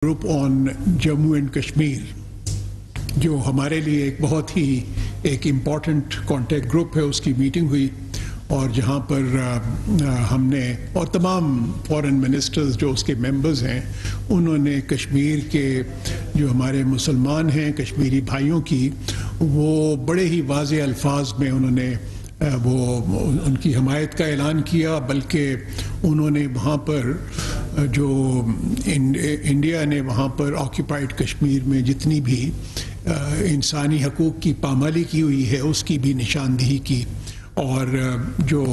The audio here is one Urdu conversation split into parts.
Group on Jammu and Kashmir, جو ہمارے لیے ایک بہت ہی ایک امپورٹنٹ کانٹیکٹ گروپ ہے، اس کی میٹنگ ہوئی اور جہاں پر ہم نے اور تمام فارن منسٹرز جو اس کے ممبرز ہیں انہوں نے کشمیر کے جو ہمارے مسلمان ہیں کشمیری بھائیوں کی وہ بڑے ہی واضح الفاظ میں انہوں نے ان کی حمایت کا اعلان کیا، بلکہ انہوں نے وہاں پر جو انڈیا نے وہاں پر آکیوپائڈ کشمیر میں جتنی بھی انسانی حقوق کی پامالی کی ہوئی ہے اس کی بھی نشاندہی کی، اور جو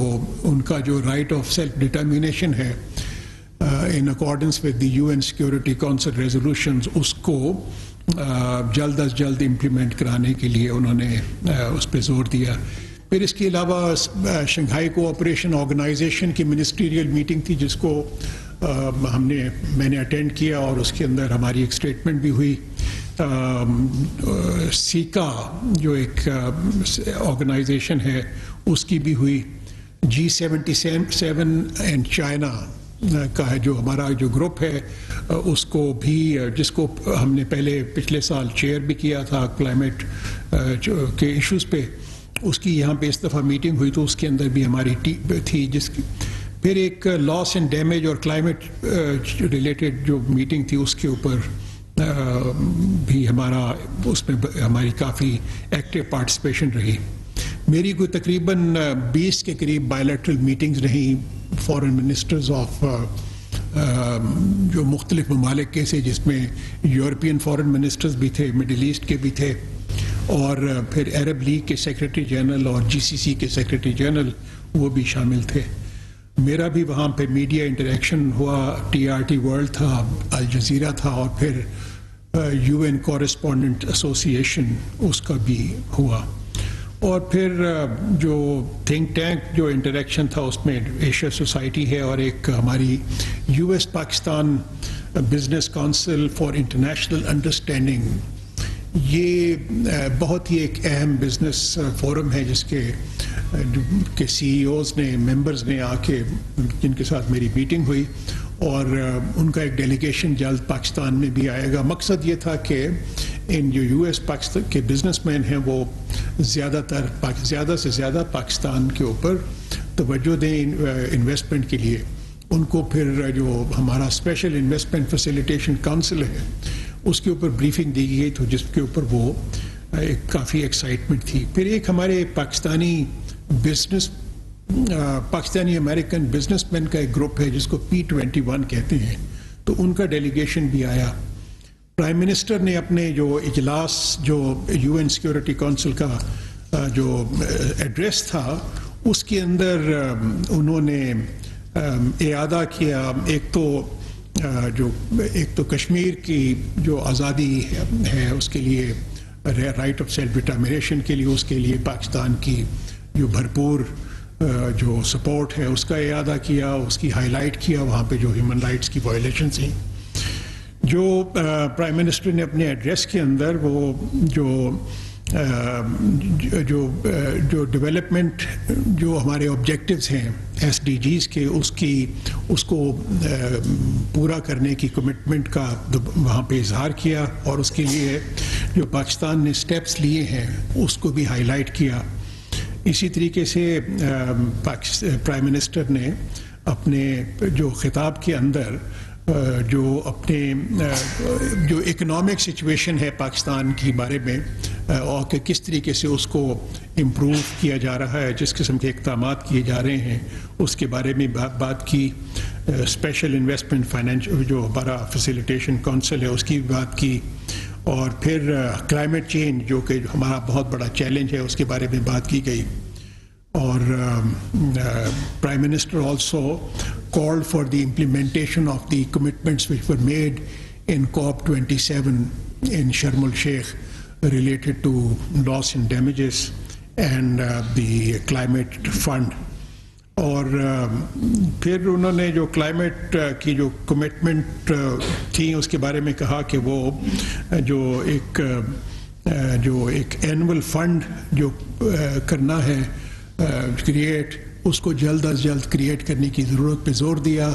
ان کا جو رائٹ آف سیلف ڈٹرمینیشن ہے in accordance with the UN security council resolutions, اس کو جلد از جلد امپلیمنٹ کرانے کے لیے انہوں نے اس پہ زور دیا۔ پھر اس کے علاوہ شنگھائی کوآپریشن آرگنائزیشن کی منسٹریل میٹنگ تھی جس کو میں نے اٹینڈ کیا، اور اس کے اندر ہماری ایک اسٹیٹمنٹ بھی ہوئی۔ سیکا جو ایک آرگنائزیشن ہے اس کی بھی ہوئی۔ G77 اینڈ چائنا کا ہے جو ہمارا جو گروپ ہے اس کو بھی، جس کو ہم نے پچھلے سال چیئر بھی کیا تھا کلائمیٹ کے ایشوز پہ، اس کی یہاں پہ اس دفعہ میٹنگ ہوئی تو اس کے اندر بھی ہماری ٹیم تھی، جس کی پھر ایک لاس اینڈ ڈیمیج اور کلائمیٹ ریلیٹڈ جو میٹنگ تھی اس کے اوپر بھی اس میں ہماری کافی ایکٹیو پارٹیسپیشن رہی۔ میری کوئی تقریباً 20 کے قریب بائیلیٹرل میٹنگز رہیں فارن منسٹرز آف جو مختلف ممالک کے سے، جس میں یورپین فارن منسٹرز بھی تھے، مڈل ایسٹ کے بھی تھے، اور پھر عرب لیگ کے سیکرٹری جنرل اور GCC کے سیکرٹری جنرل وہ بھی شامل تھے۔ میرا بھی وہاں پہ میڈیا انٹریکشن ہوا، TRT ورلڈ تھا، الجزیرہ تھا، اور پھر UN کورسپونڈنٹ ایسوسیشن اس کا بھی ہوا، اور پھر جو تھنک ٹینک جو انٹریکشن تھا اس میں ایشیا سوسائٹی ہے، اور ایک ہماری US Pakistan business council for international understanding, یہ بہت ہی ایک اہم بزنس فورم ہے جس کے CEOs نے، ممبرز نے آ کے، جن کے ساتھ میری میٹنگ ہوئی، اور ان کا ایک ڈیلیگیشن جلد پاکستان میں بھی آئے گا۔ مقصد یہ تھا کہ ان جو US پاکستان کے بزنس مین ہیں وہ زیادہ سے زیادہ پاکستان کے اوپر توجہ دیں انویسٹمنٹ کے لیے۔ ان کو پھر جو ہمارا اسپیشل انویسٹمنٹ فیسیلیٹیشن کونسل ہے اس کے اوپر بریفنگ دی گئی، تو جس کے اوپر وہ ایک کافی ایکسائٹمنٹ تھی۔ پھر ایک ہمارے پاکستانی امریکن بزنس مین کا ایک گروپ ہے جس کو P21 کہتے ہیں، تو ان کا ڈیلیگیشن بھی آیا۔ پرائم منسٹر نے اپنے جو اجلاس جو UN سیکورٹی کونسل کا جو ایڈریس تھا اس کے اندر انہوں نے اعادہ کیا، ایک تو کشمیر کی جو آزادی ہے اس کے لیے، رائٹ آف سیلف ڈٹرمینیشن کے لیے، اس کے لیے پاکستان کی جو بھرپور جو سپورٹ ہے اس کا اعادہ کیا، اس کی ہائی لائٹ کیا، وہاں پہ جو ہیومن رائٹس کی وائلیشن تھیں۔ جو پرائم منسٹر نے اپنے ایڈریس کے اندر وہ جو ڈیولپمنٹ جو ہمارے آبجیکٹیوز ہیں SDGs کے، اس کو پورا کرنے کی کمٹمنٹ کا وہاں پہ اظہار کیا، اور اس کے لیے جو پاکستان نے سٹیپس لیے ہیں اس کو بھی ہائی لائٹ کیا۔ اسی طریقے سے پرائم منسٹر نے اپنے جو خطاب کے اندر جو اکنامک سچویشن ہے پاکستان کے بارے میں، اور کہ کس طریقے سے اس کو امپروو کیا جا رہا ہے، جس قسم کے اقدامات کیے جا رہے ہیں اس کے بارے میں بات کی۔ اسپیشل انویسٹمنٹ فائنینشل جو ہمارا فیسیلیٹیشن کونسل ہے اس کی بات کی، اور پھر کلائمیٹ چینج جو کہ ہمارا بہت بڑا چیلنج ہے اس کے بارے میں بات کی گئی۔ اور prime minister also called for the implementation of the commitments which were made in COP27 in Sharm el-Sheikh related to loss and damages and the climate fund. اور پھر انہوں نے جو کلائمیٹ کی جو کمٹمنٹ تھیں اس کے بارے میں کہا کہ وہ جو ایک اینول فنڈ جو کرنا ہے کریٹ، اس کو جلد از جلد کریٹ کرنے کی ضرورت پہ زور دیا.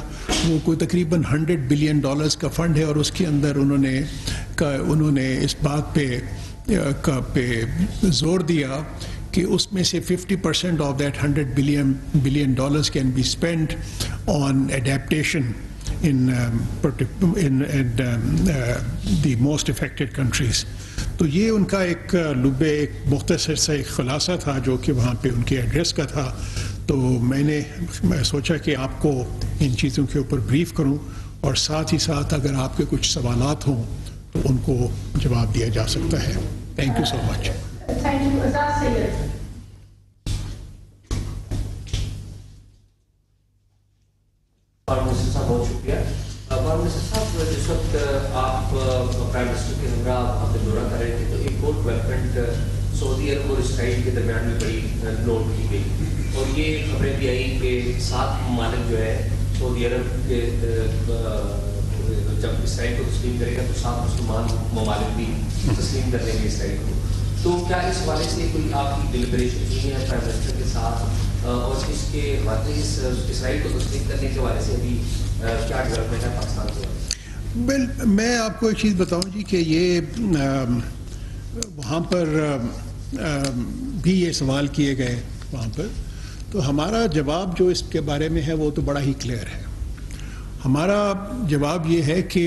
وہ کوئی تقریباً $100 بلین کا فنڈ ہے اور اس کے اندر انہوں نے اس بات پہ زور دیا کہ اس میں سے 50% of that $100 billion can be spend on adaptation in the most affected countries. تو یہ ان کا ایک مختصر سا ایک خلاصہ تھا جو کہ وہاں پہ ان کے ایڈریس کا تھا. تو میں سوچا کہ آپ کو ان چیزوں کے اوپر بریف کروں اور ساتھ ہی ساتھ اگر آپ کے کچھ سوالات ہوں تو ان کو جواب دیا جا سکتا ہے. تھینک یو سو مچ. بہت شکریہ. منسٹر صاحب, جس وقت آپ پرائم منسٹر کے ہمراہ وہاں پہ دورہ کر رہے تھے تو ایک اور ڈیولپمنٹ سعودی عرب اور اسرائیل کے درمیان میں بڑی نوٹ کی گئی اور یہ خبریں بھی آئی کہ 7 ممالک جو ہے سعودی عرب کے جب اسرائیل کو تسلیم کرے گا تو 7 مسلمان ممالک بھی تسلیم کر لیں گے اسرائیل کو. تو کیا اس حوالے سے کوئی آپ کی ڈیلیبریشن ہوئی ہے پرائم منسٹر کے ساتھ اور اس کے واقعی اسرائیل کو تسلیم کرنے کے حوالے سے ابھی کیا ڈیولپمنٹ ہے پاکستان سے؟ میں آپ کو ایک چیز بتاؤں جی کہ یہ وہاں پر بھی یہ سوال کیے گئے وہاں پر, تو ہمارا جواب جو اس کے بارے میں ہے وہ تو بڑا ہی کلیئر ہے. ہمارا جواب یہ ہے کہ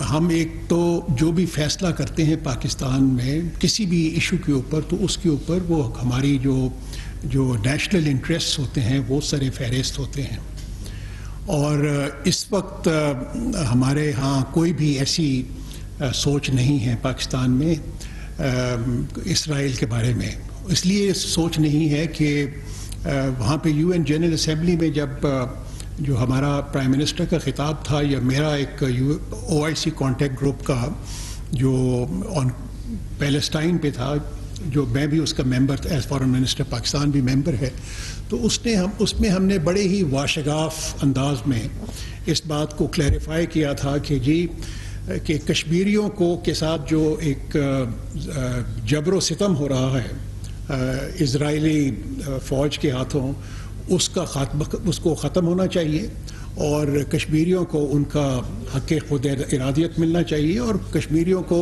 ہم ایک تو جو بھی فیصلہ کرتے ہیں پاکستان میں کسی بھی ایشو کے اوپر تو اس کے اوپر وہ ہماری جو نیشنل انٹرسٹ ہوتے ہیں وہ سر فہرست ہوتے ہیں. اور اس وقت ہمارے ہاں کوئی بھی ایسی سوچ نہیں ہے پاکستان میں اسرائیل کے بارے میں. اس لیے سوچ نہیں ہے کہ وہاں پہ UN جنرل اسمبلی میں جب جو ہمارا پرائم منسٹر کا خطاب تھا یا میرا ایک OIC کانٹیکٹ گروپ کا جو آن پیلسٹائن پہ تھا, جو میں بھی اس کا member as foreign minister Pakistan بھی ممبر ہے, تو اس میں ہم نے بڑے ہی واشگاف انداز میں اس بات کو کلیریفائی کیا تھا کہ جی کہ کشمیریوں کے ساتھ جو ایک جبر و ستم ہو رہا ہے اسرائیلی فوج کے ہاتھوں, اس کو ختم ہونا چاہیے اور کشمیریوں کو ان کا حق خود ارادیت ملنا چاہیے اور کشمیریوں کو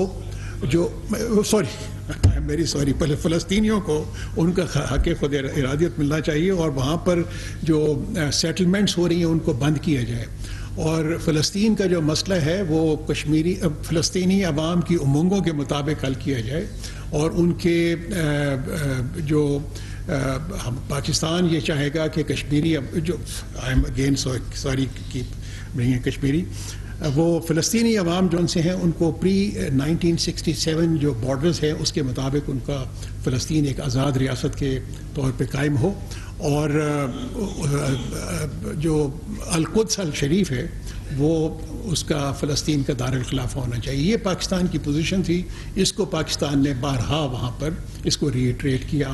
فلسطینیوں کو ان کا حق خود ارادیت ملنا چاہیے اور وہاں پر جو سیٹلمنٹس ہو رہی ہیں ان کو بند کیا جائے. اور فلسطین کا جو مسئلہ ہے وہ فلسطینی عوام کی امنگوں کے مطابق حل کیا جائے اور ان کے جو پاکستان یہ چاہے گا کہ کشمیری جو کشمیری وہ فلسطینی عوام جو ان سے ہیں ان کو pre-1967 جو بارڈرز ہیں اس کے مطابق ان کا فلسطین ایک آزاد ریاست کے طور پہ قائم ہو اور جو القدس الشریف ہے وہ اس کا فلسطین کا دارالخلافہ ہونا چاہیے. یہ پاکستان کی پوزیشن تھی. اس کو پاکستان نے بارہا وہاں پر اس کو ری ایٹریٹ کیا.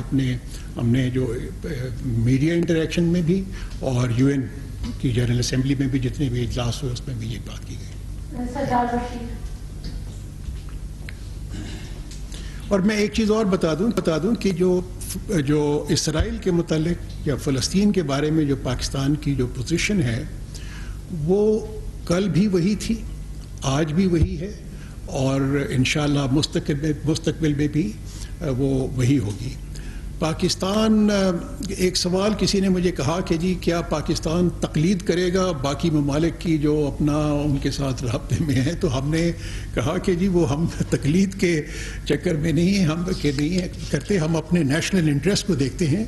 ہم نے جو میڈیا انٹریکشن میں بھی اور UN کی جنرل اسمبلی میں بھی جتنے بھی اجلاس ہوئے اس میں بھی یہ بات کی گئی. اور میں ایک چیز اور بتا دوں کہ جو اسرائیل کے متعلق یا فلسطین کے بارے میں جو پاکستان کی جو پوزیشن ہے وہ کل بھی وہی تھی, آج بھی وہی ہے اور انشاءاللہ مستقبل میں بھی وہ وہی ہوگی. پاکستان, ایک سوال کسی نے مجھے کہا کہ جی کیا پاکستان تقلید کرے گا باقی ممالک کی جو اپنا ان کے ساتھ رابطے میں ہیں, تو ہم نے کہا کہ جی وہ ہم تقلید کے چکر میں نہیں ہیں, ہم کرتے, ہم اپنے نیشنل انٹرسٹ کو دیکھتے ہیں.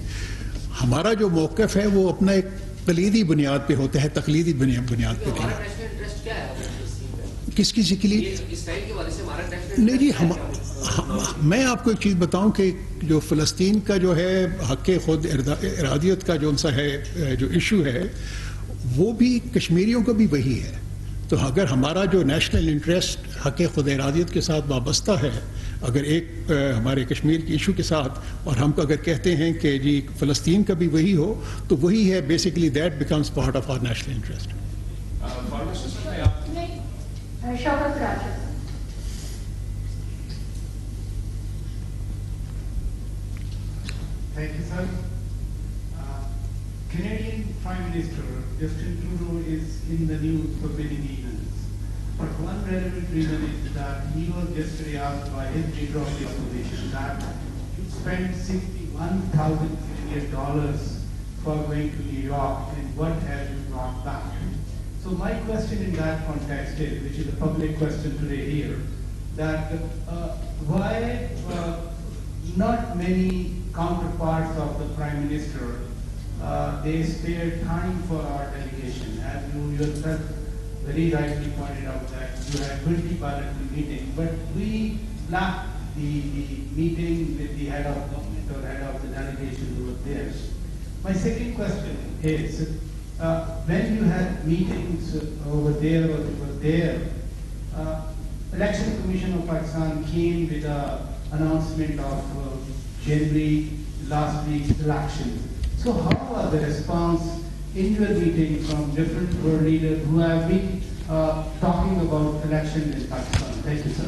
ہمارا جو موقف ہے وہ اپنا ایک کلیدی بنیاد پہ ہوتا ہے, تقلیدی بنیاد پہ نہیں. کس کی کلید نہیں جی, میں آپ کو ایک چیز بتاؤں کہ جو فلسطین کا جو ہے حق خود ارادیت کا جو ان سا ہے جو ایشو ہے وہ بھی کشمیریوں کا بھی وہی ہے. تو اگر ہمارا جو نیشنل انٹرسٹ حق خود ارادیت کے ساتھ وابستہ ہے, اگر ایک ہمارے کشمیر کے ایشو کے ساتھ, اور ہم کو اگر کہتے ہیں کہ جی فلسطین کا بھی وہی ہو, تو وہی ہے basically that becomes part of our national interest. Thank you, sir. Canadian Prime Minister Justin Trudeau is in the news for many reasons. But one relevant reason is that he was yesterday asked by his leader of the opposition that he spent $61,000 million for going to New York, and what have you brought back? So my question in that context is, which is a public question today here, that why not many counterparts of the Prime Minister, they spared time for our delegation, as you yourself very rightly pointed out that you had 20 bilateral meetings, but we lacked the meeting with the head of government or head of the delegation who was there. My second question is, when you had meetings over there or it was there, Election Commission of Pakistan came with an announcement of January last week's election. So how was the response in your meeting from different world leaders who have been talking about election in Pakistan? Thank you, sir.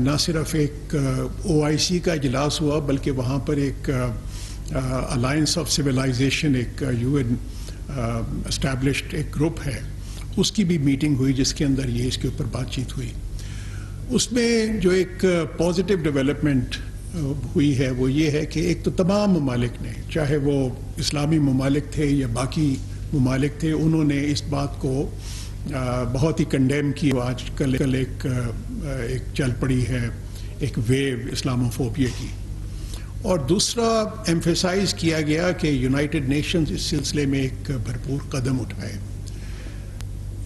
نہ صرف ایک OIC کا اجلاس ہوا بلکہ وہاں پر ایک الائنس آف سویلائزیشن ایک UN اسٹیبلشڈ ایک گروپ ہے، اس کی بھی میٹنگ ہوئی جس کے اندر یہ اس کے اوپر بات چیت ہوئی. اس میں جو ایک پازیٹیو ڈیولپمنٹ ہوئی ہے وہ یہ ہے کہ ایک تو تمام ممالک نے، چاہے وہ اسلامی ممالک تھے یا باقی ممالک تھے، انہوں نے اس بات کو بہت ہی کنڈیم کی. آج کل ایک چل پڑی ہے ایک ویو اسلاموفوبیا کی. اور دوسرا ایمفیسائز کیا گیا کہ یونائٹڈ نیشنز اس سلسلے میں ایک بھرپور قدم اٹھائے.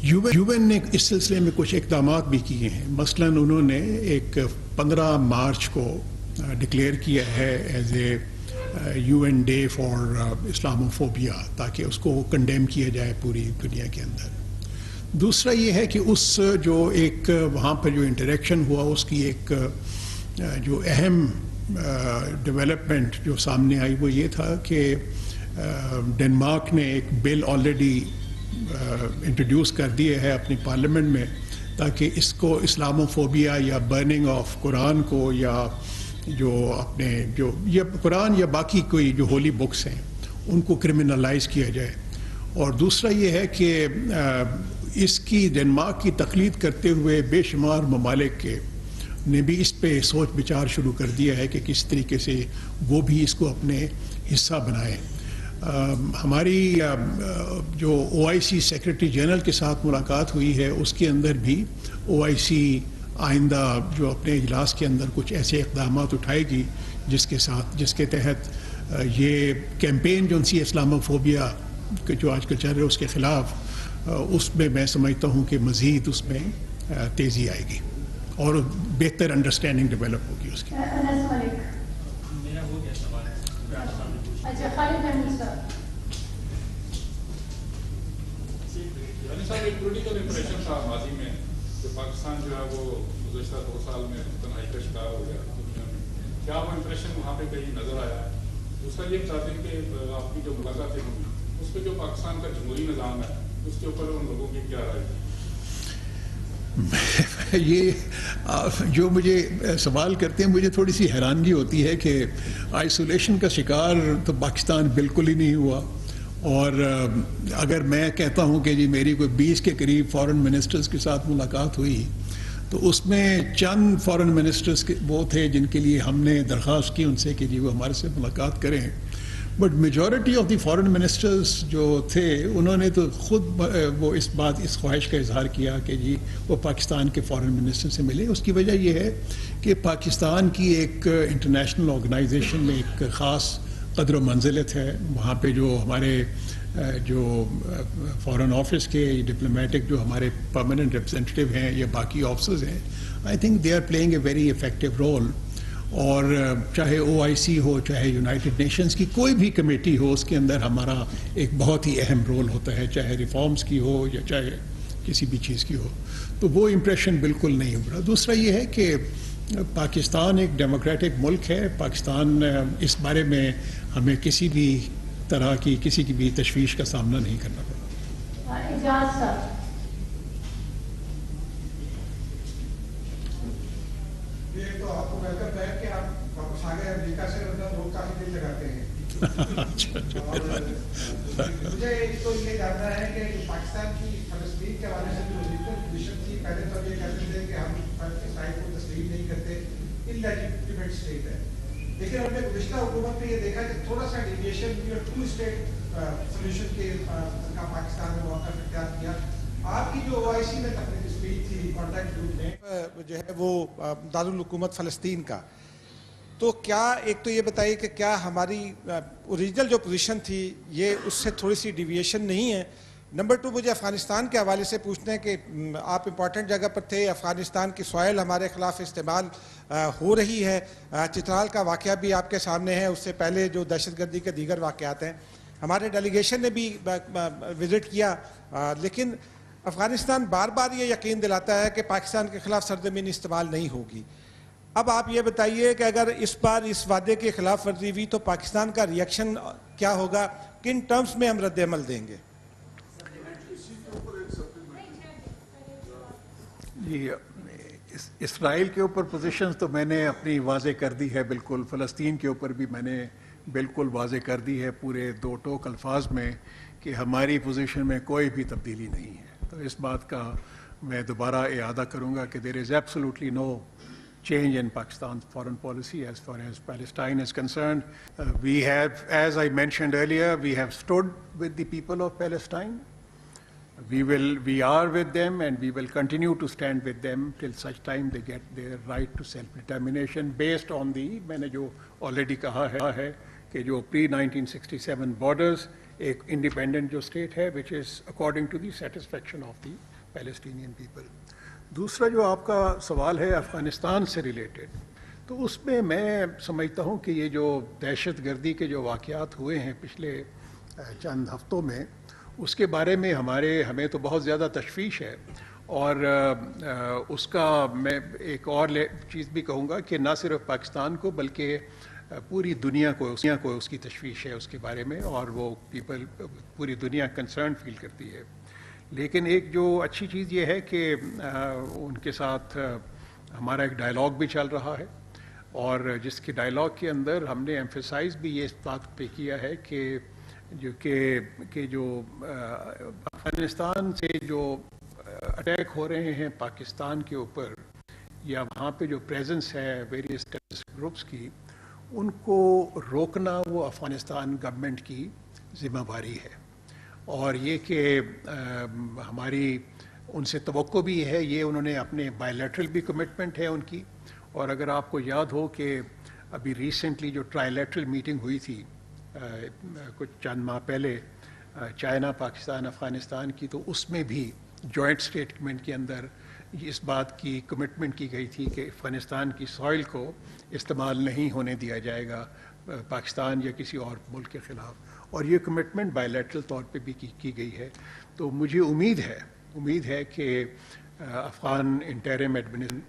UN نے اس سلسلے میں کچھ اقدامات بھی کیے ہیں. مثلا انہوں نے ایک 15 مارچ کو ڈکلیئر کیا ہے as a UN day for Islamophobia, تاکہ اس کو کنڈیم کیا جائے پوری دنیا کے اندر. دوسرا یہ ہے کہ اس جو ایک وہاں پر جو انٹریکشن ہوا اس کی ایک جو اہم ڈیولپمنٹ جو سامنے آئی وہ یہ تھا کہ ڈنمارک نے ایک بل آلریڈی انٹروڈیوس کر دیے ہے اپنی پارلیمنٹ میں، تاکہ اس کو اسلاموفوبیا یا برننگ آف قرآن کو یا جو اپنے جو یا قرآن یا باقی کوئی جو ہولی بکس ہیں ان کو کرمنلائز کیا جائے. اور دوسرا یہ ہے کہ اس کی ڈنمارک کی تقلید کرتے ہوئے بے شمار ممالک کے نے بھی اس پہ سوچ بچار شروع کر دیا ہے کہ کس طریقے سے وہ بھی اس کو اپنے حصہ بنائیں. ہماری جو OIC سیکرٹری جنرل کے ساتھ ملاقات ہوئی ہے اس کے اندر بھی OIC آئندہ جو اپنے اجلاس کے اندر کچھ ایسے اقدامات اٹھائے گی جس کے تحت یہ کیمپین جو سی اسلاموفوبیا جو آج کل چل رہا ہے اس کے خلاف، اس میں میں سمجھتا ہوں کہ مزید اس میں تیزی آئے گی اور بہتر انڈرسٹینڈنگ ڈیولپ ہوگی اس کی. ایک پولیٹیکل امپریشن تھا ماضی میں کہ پاکستان جو ہے وہ گزشتہ 2 سال میں تنہائی کا شکار ہو گیا دنیا میں. کیا وہ امپریشن وہاں پہ کہیں نظر آیا ہے؟ دوسرا یہ بتاتے ہیں کہ آپ کی جو ملاقاتیں ہوئی اس پہ جو پاکستان کا جمہوری نظام ہے اس کے اوپر ان لوگوں کی کیا رائے ہے؟ یہ جو مجھے سوال کرتے ہیں مجھے تھوڑی سی حیرانگی ہوتی ہے کہ آئسولیشن کا شکار تو پاکستان بالکل ہی نہیں ہوا. اور اگر میں کہتا ہوں کہ جی میری کوئی 20 کے قریب فارن منسٹرز کے ساتھ ملاقات ہوئی تو اس میں چند فارن منسٹرز وہ تھے جن کے لیے ہم نے درخواست کی ان سے کہ جی وہ ہمارے سے ملاقات کریں. But majority of the foreign ministers جو تھے انہوں نے تو خود وہ اس خواہش کا اظہار کیا کہ جی وہ پاکستان کے فارن منسٹر سے ملے. اس کی وجہ یہ ہے کہ پاکستان کی ایک انٹرنیشنل آرگنائزیشن میں ایک خاص قدر و منزلت ہے. وہاں پہ جو ہمارے جو فارن آفس کے ڈپلومیٹک جو ہمارے پرماننٹ ریپرزینٹیو ہیں یا باقی آفسرز ہیں، I think they are playing a very effective role. اور چاہے OIC ہو چاہے یونائٹڈ نیشنز کی کوئی بھی کمیٹی ہو اس کے اندر ہمارا ایک بہت ہی اہم رول ہوتا ہے، چاہے ریفارمز کی ہو یا چاہے کسی بھی چیز کی ہو. تو وہ امپریشن بالکل نہیں ابھرا. دوسرا یہ ہے کہ پاکستان ایک ڈیموکریٹک ملک ہے. پاکستان اس بارے میں ہمیں کسی بھی طرح کی کسی کی بھی تشویش کا سامنا نہیں کرنا پڑا. یہ تو آپ کو ویلکم ہے کہ آپ واپس آ گئے امریکہ سے، لوگ کافی دل لگاتے ہیں. مجھے ایک تو یہ جاننا ہے کہ پاکستان کی فلسطین کے حوالے سے جو ریجنل پوزیشن تھی، پہلے تو یہ کہتے تھے کہ ہم اسرائیل کو تسلیم نہیں کرتے، انلیجیٹمیٹ اسٹیٹ ہے. لیکن ہم نے گزشتہ حکومت میں یہ دیکھا کہ تھوڑا سا ڈیویشن کی اور 2 اسٹیٹ سولوشن کے کا پاکستان میں موقع اختیار کیا. آپ کی جو OIC میں تقریبی اسپیچ تھی کانٹیکٹ گروپ میں جو ہے وہ دارالحکومت فلسطین کا، تو کیا ایک تو یہ بتائیے کہ کیا ہماری اوریجنل جو پوزیشن تھی یہ اس سے تھوڑی سی ڈیویشن نہیں ہے؟ نمبر 2 مجھے افغانستان کے حوالے سے پوچھنا ہے کہ آپ امپورٹنٹ جگہ پر تھے، افغانستان کی سوائل ہمارے خلاف استعمال ہو رہی ہے. چترال کا واقعہ بھی آپ کے سامنے ہے، اس سے پہلے جو دہشت گردی کے دیگر واقعات ہیں. ہمارے ڈیلیگیشن نے بھی وزٹ کیا، لیکن افغانستان بار بار یہ یقین دلاتا ہے کہ پاکستان کے خلاف سرزمین استعمال نہیں ہوگی. اب آپ یہ بتائیے کہ اگر اس بار اس وعدے کی خلاف ورزی ہوئی تو پاکستان کا ریئیکشن کیا ہوگا، کن ٹرمز میں ہم رد عمل دیں گے؟ جی اسرائیل کے اوپر پوزیشنز تو میں نے اپنی واضح کر دی ہے بالکل. فلسطین کے اوپر بھی میں نے بالکل واضح کر دی ہے پورے دو ٹوک الفاظ میں کہ ہماری پوزیشن میں کوئی بھی تبدیلی نہیں ہے. تو اس بات کا میں دوبارہ اعادہ کروں گا کہ there is absolutely no change in Pakistan's foreign policy as far as Palestine is concerned. We have, as I mentioned earlier, we have stood with the people of Palestine. We are with them and we will continue to stand with them till such time they get their right to self-determination based on the, میں نے جو already کہا ہے کہ جو pre-1967 borders ایک independent جو state ہے which is according to the satisfaction of the Palestinian people. دوسرا جو آپ کا سوال ہے افغانستان سے ریلیٹڈ، تو اس میں میں سمجھتا ہوں کہ یہ جو دہشت گردی کے جو واقعات ہوئے ہیں پچھلے چند ہفتوں میں، اس کے بارے میں ہمیں تو بہت زیادہ تشویش ہے. اور اس کا میں ایک اور چیز بھی کہوں گا کہ نہ صرف پاکستان کو بلکہ پوری دنیا کو اس کی تشویش ہے اس کے بارے میں، اور وہ پوری دنیا کنسرن فیل کرتی ہے. لیکن ایک جو اچھی چیز یہ ہے کہ ان کے ساتھ ہمارا ایک ڈائلاگ بھی چل رہا ہے، اور جس کے ڈائلاگ کے اندر ہم نے ایمفیسائز بھی یہ اس بات پہ کیا ہے کہ جو افغانستان سے جو اٹیک ہو رہے ہیں پاکستان کے اوپر، یا وہاں پہ جو پریزنس ہے ویریس ٹیررسٹ گروپس کی، ان کو روکنا وہ افغانستان گورنمنٹ کی ذمہ داری ہے. اور یہ کہ ہماری ان سے توقع بھی ہے، یہ انہوں نے اپنے بائی لیٹرل بھی کمٹمنٹ ہے ان کی. اور اگر آپ کو یاد ہو کہ ابھی ریسنٹلی جو ٹرائی لیٹرل میٹنگ ہوئی تھی کچھ چند ماہ پہلے چائنا پاکستان افغانستان کی، تو اس میں بھی جوائنٹ اسٹیٹمنٹ کے اندر اس بات کی کمٹمنٹ کی گئی تھی کہ افغانستان کی سوئل کو استعمال نہیں ہونے دیا جائے گا پاکستان یا کسی اور ملک کے خلاف. اور یہ کمٹمنٹ بائی لیٹرل طور پہ بھی کی گئی ہے. تو مجھے امید ہے کہ افغان انٹرم ایڈمنسٹریشن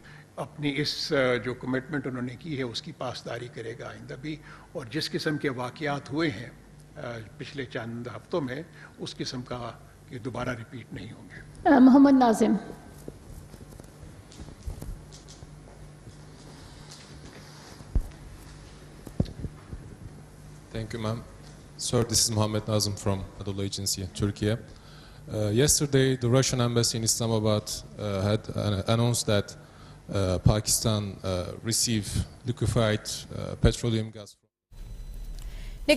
اپنی اس جو کمٹمنٹ انہوں نے کی ہے اس کی پاسداری کرے گا آئندہ بھی، اور جس قسم کے واقعات ہوئے ہیں پچھلے چند ہفتوں میں اس قسم کا کہ دوبارہ ریپیٹ نہیں ہوں گے. Muhammad Nazim. Thank you, ma'am. Sir, this is Mohammed Nazım from Anadolu Agency, Turkey. Yesterday, the Russian embassy in Islamabad had announced that Pakistan received liquefied petroleum gas.